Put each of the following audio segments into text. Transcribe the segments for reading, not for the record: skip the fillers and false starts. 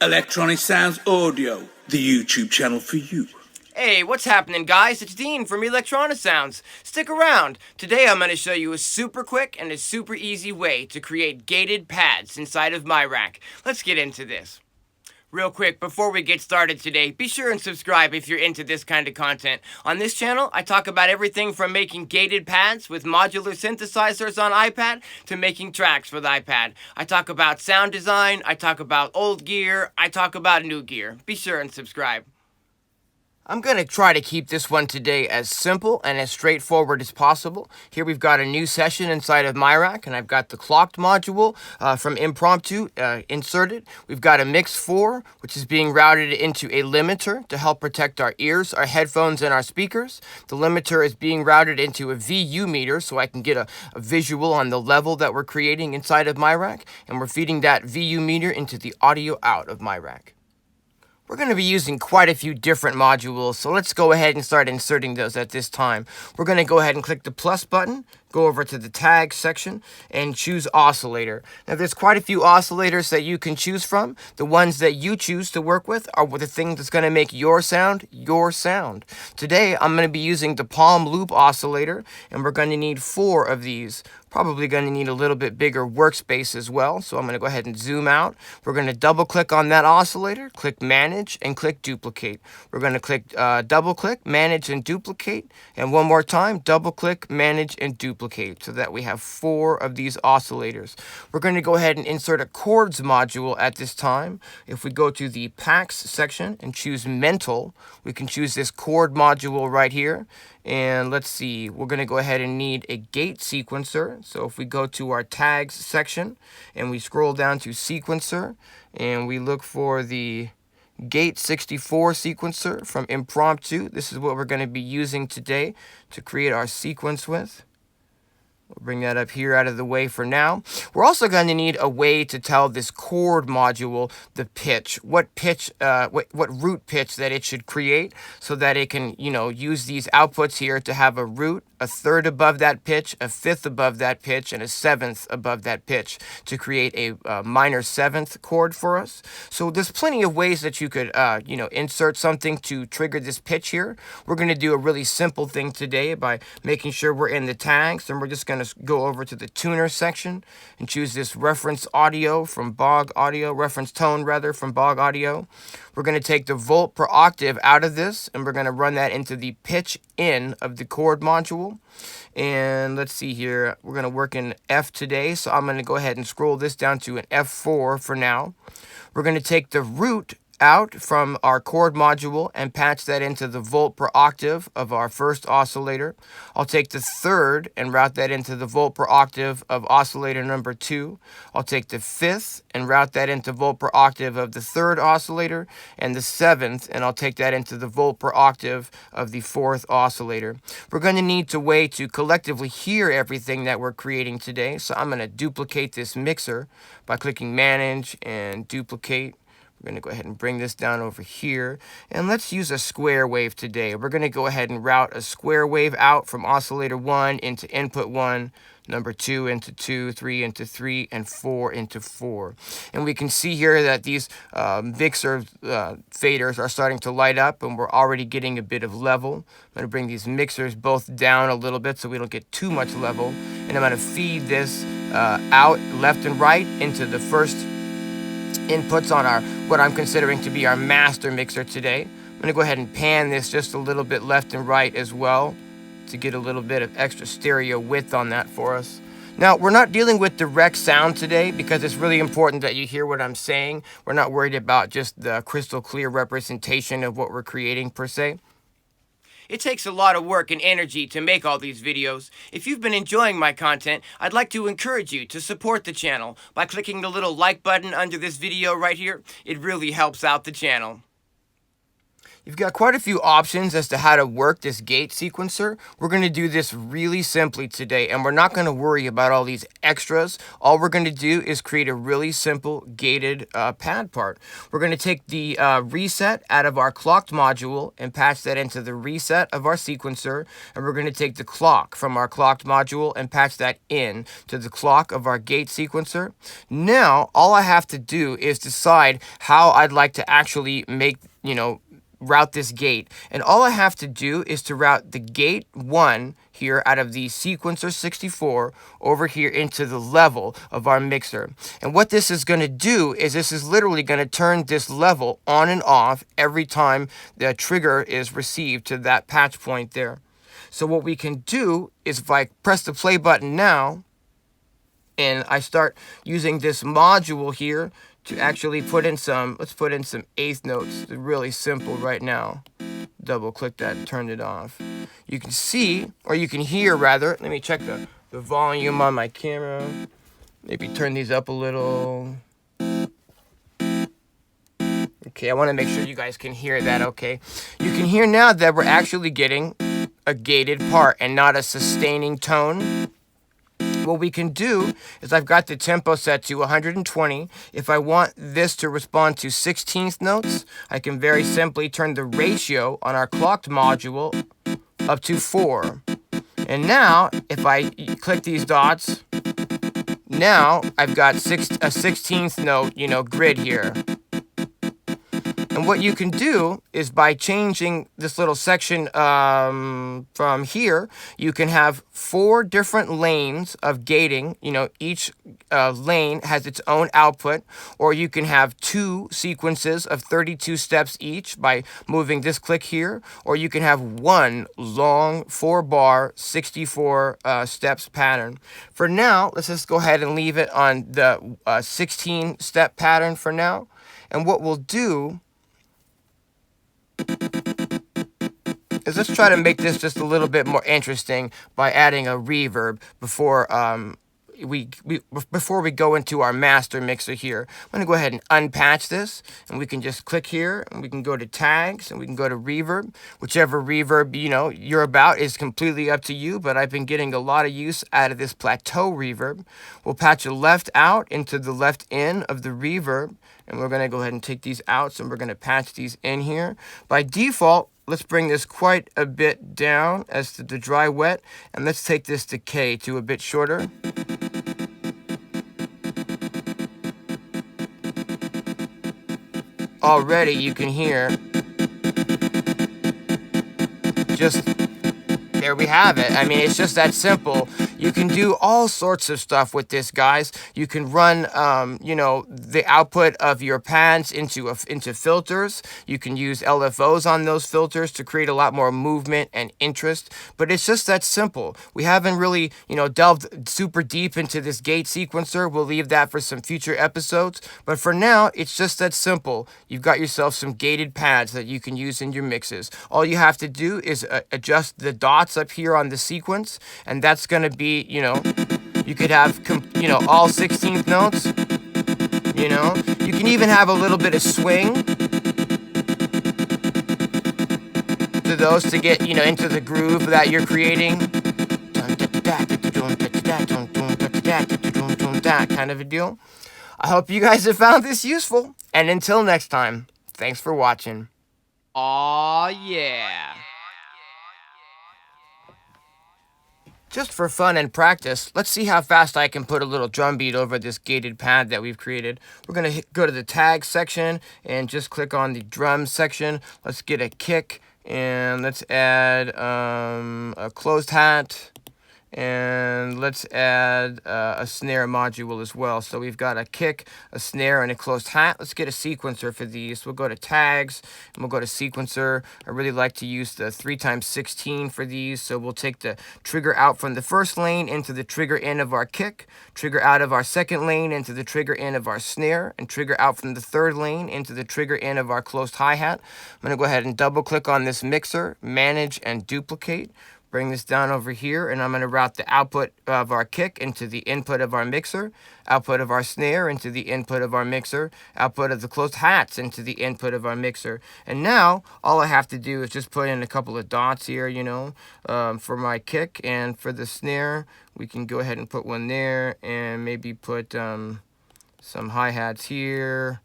Electronisounds Audio, the YouTube channel for you. Hey, what's happening, guys? It's Dean from Electronisounds. Stick around. Today I'm going to show you a super quick and a super easy way to create gated pads inside of miRack. Let's get into this. Real quick, before we get started today, be sure and subscribe if you're into this kind of content. On this channel, I talk about everything from making gated pads with modular synthesizers on iPad to making tracks for the iPad. I talk about sound design, I talk about old gear, I talk about new gear. Be sure and subscribe. I'm going to try to keep this one today as simple and as straightforward as possible. Here we've got a new session inside of miRack, and I've got the clocked module from Impromptu inserted. We've got a mix 4, which is being routed into a limiter to help protect our ears, our headphones, and our speakers. The limiter is being routed into a VU meter, so I can get a visual on the level that we're creating inside of miRack, and we're feeding that VU meter into the audio out of miRack. We're going to be using quite a few different modules, so let's go ahead and start inserting those at this time. We're going to go ahead and click the plus button, go over to the tag section, and choose oscillator. Now there's quite a few oscillators that you can choose from. The ones that you choose to work with are the thing that's going to make your sound your sound. Today I'm going to be using the palm loop oscillator, and we're going to need 4 of these. Probably going to need a little bit bigger workspace as well, so I'm going to go ahead and zoom out. We're going to double click on that oscillator, click manage, and click duplicate. We're going to click double click, manage, and duplicate, and one more time, double click, manage, and duplicate, so that we have 4 of these oscillators. We're going to go ahead and insert a chords module at this time. If we go to the packs section and choose mental, we can choose this chord module right here. And let's see, we're going to go ahead and need a gate sequencer. So if we go to our tags section and we scroll down to sequencer and we look for the gate 64 sequencer from Impromptu, this is what we're going to be using today to create our sequence with. We'll bring that up here out of the way for now. We're also going to need a way to tell this chord module the pitch, what pitch, what root pitch that it should create, so that it can, use these outputs here to have a root, a third above that pitch, a fifth above that pitch, and a seventh above that pitch to create a minor seventh chord for us. So there's plenty of ways that you could, insert something to trigger this pitch here. We're going to do a really simple thing today by making sure we're in the tags, and we're just going to go over to the tuner section and choose this reference audio from Bog Audio, reference tone rather from Bog Audio. We're going to take the volt per octave out of this, and we're going to run that into the pitch in of the chord module. And let's see here, we're going to work in F today, so I'm going to go ahead and scroll this down to an F4 for now. We're going to take the root out from our chord module and patch that into the volt per octave of our first oscillator. I'll take the third and route that into the volt per octave of oscillator number 2. I'll take the fifth and route that into volt per octave of the third oscillator, and the seventh, and I'll take that into the volt per octave of the fourth oscillator. We're going to need a way to collectively hear everything that we're creating today, so I'm going to duplicate this mixer by clicking manage and duplicate. We're going to go ahead and bring this down over here, and let's use a square wave today. We're going to go ahead and route a square wave out from oscillator 1 into input 1, number 2 into 2, 3 into 3, and 4 into 4. And we can see here that these mixer faders are starting to light up, and we're already getting a bit of level. I'm going to bring these mixers both down a little bit so we don't get too much level, and I'm going to feed this out left and right into the first inputs on our what I'm considering to be our master mixer today. I'm going to go ahead and pan this just a little bit left and right as well to get a little bit of extra stereo width on that for us. Now, we're not dealing with direct sound today because it's really important that you hear what I'm saying. We're not worried about just the crystal clear representation of what we're creating per se. It takes a lot of work and energy to make all these videos. If you've been enjoying my content, I'd like to encourage you to support the channel by clicking the little like button under this video right here. It really helps out the channel. You've got quite a few options as to how to work this gate sequencer. We're going to do this really simply today, and we're not going to worry about all these extras. All we're going to do is create a really simple gated pad part. We're going to take the reset out of our clocked module and patch that into the reset of our sequencer, and we're going to take the clock from our clocked module and patch that in to the clock of our gate sequencer. Now, all I have to do is decide how I'd like to actually make, route this gate, and all I have to do is to route the gate 1 here out of the sequencer 64 over here into the level of our mixer. And what this is going to do is this is literally going to turn this level on and off every time the trigger is received to that patch point there. So what we can do is if I press the play button now and I start using this module here to actually put in some, let's put in some eighth notes. They're really simple right now. Double click that and turn it off. You can see, or you can hear rather, let me check the volume on my camera. Maybe turn these up a little. Okay, I want to make sure you guys can hear that, okay? You can hear now that we're actually getting a gated part and not a sustaining tone. What we can do is I've got the tempo set to 120. If I want this to respond to 16th notes, I can very simply turn the ratio on our clocked module up to 4. And now, if I click these dots, now I've got a 16th note, grid here. And what you can do is by changing this little section from here, you can have 4 different lanes of gating. Each lane has its own output, or you can have 2 sequences of 32 steps each by moving this click here, or you can have 1 long 4-bar 64 steps pattern. For now, let's just go ahead and leave it on the 16 step pattern for now. And what we'll do is let's try to make this just a little bit more interesting by adding a reverb before we go into our master mixer here. I'm going to go ahead and unpatch this, and we can just click here, and we can go to tags, and we can go to reverb. Whichever reverb you're about is completely up to you, but I've been getting a lot of use out of this plateau reverb. We'll patch a left out into the left in of the reverb, and we're going to go ahead and take these out, and we're going to patch these in here. By default, let's bring this quite a bit down as to the dry wet, and let's take this decay to a bit shorter. Already you can hear just, there we have it. I mean, it's just that simple. You can do all sorts of stuff with this, guys. You can run, the output of your pads into filters. You can use LFOs on those filters to create a lot more movement and interest. But it's just that simple. We haven't really, delved super deep into this gate sequencer. We'll leave that for some future episodes. But for now, it's just that simple. You've got yourself some gated pads that you can use in your mixes. All you have to do is adjust the dots up here on the sequence, and that's going to be, you could have, all 16th notes, You can even have a little bit of swing to those to get, into the groove that you're creating. That kind of a deal. I hope you guys have found this useful. And until next time, thanks for watching. Aw, yeah. Just for fun and practice, let's see how fast I can put a little drum beat over this gated pad that we've created. We're going to go to the tag section and just click on the drum section. Let's get a kick, and let's add a closed hat. And let's add a snare module as well. So we've got a kick, a snare, and a closed hat. Let's get a sequencer for these. We'll go to tags, and we'll go to sequencer. I really like to use the 3x16 for these. So we'll take the trigger out from the first lane into the trigger in of our kick, trigger out of our second lane into the trigger in of our snare, and trigger out from the third lane into the trigger in of our closed hi-hat. I'm going to go ahead and double click on this mixer, manage and duplicate. bring this down over here, and I'm going to route the output of our kick into the input of our mixer, output of our snare into the input of our mixer, output of the closed hats into the input of our mixer. And now all I have to do is just put in a couple of dots here, for my kick, and for the snare we can go ahead and put one there, and maybe put some hi-hats here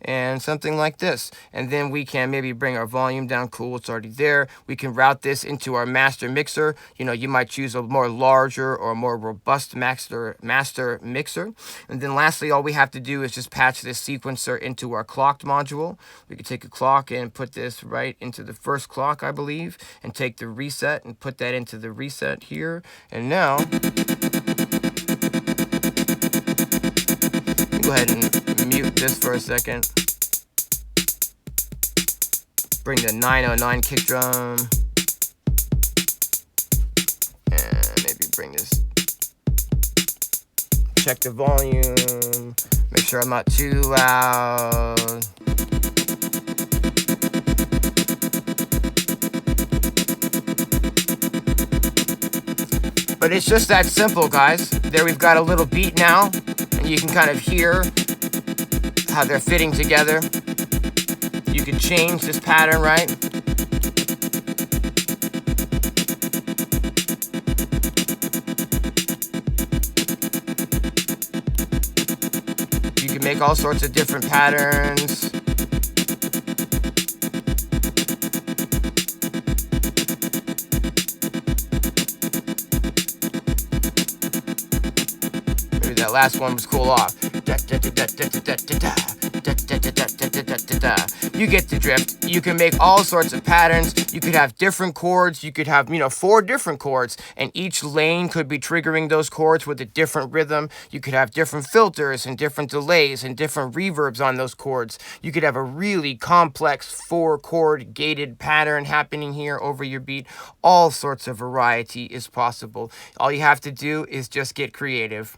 and something like this. And then we can maybe bring our volume down. Cool, it's already there. We can route this into our master mixer. You might choose a more larger or more robust master mixer. And then lastly, all we have to do is just patch this sequencer into our clocked module. We could take a clock and put this right into the first clock, I believe, and take the reset and put that into the reset here. And now go ahead and mute this for a second. Bring the 909 kick drum. And maybe bring this. Check the volume. Make sure I'm not too loud. But it's just that simple, guys. There we've got a little beat now. And you can kind of hear how they're fitting together. You can change this pattern, right? You can make all sorts of different patterns. Maybe that last one was cool off. You get the drift. You can make all sorts of patterns. You could have different chords. You could have, 4 different chords, and each lane could be triggering those chords with a different rhythm. You could have different filters and different delays and different reverbs on those chords. You could have a really complex 4-chord gated pattern happening here over your beat. All sorts of variety is possible. All you have to do is just get creative.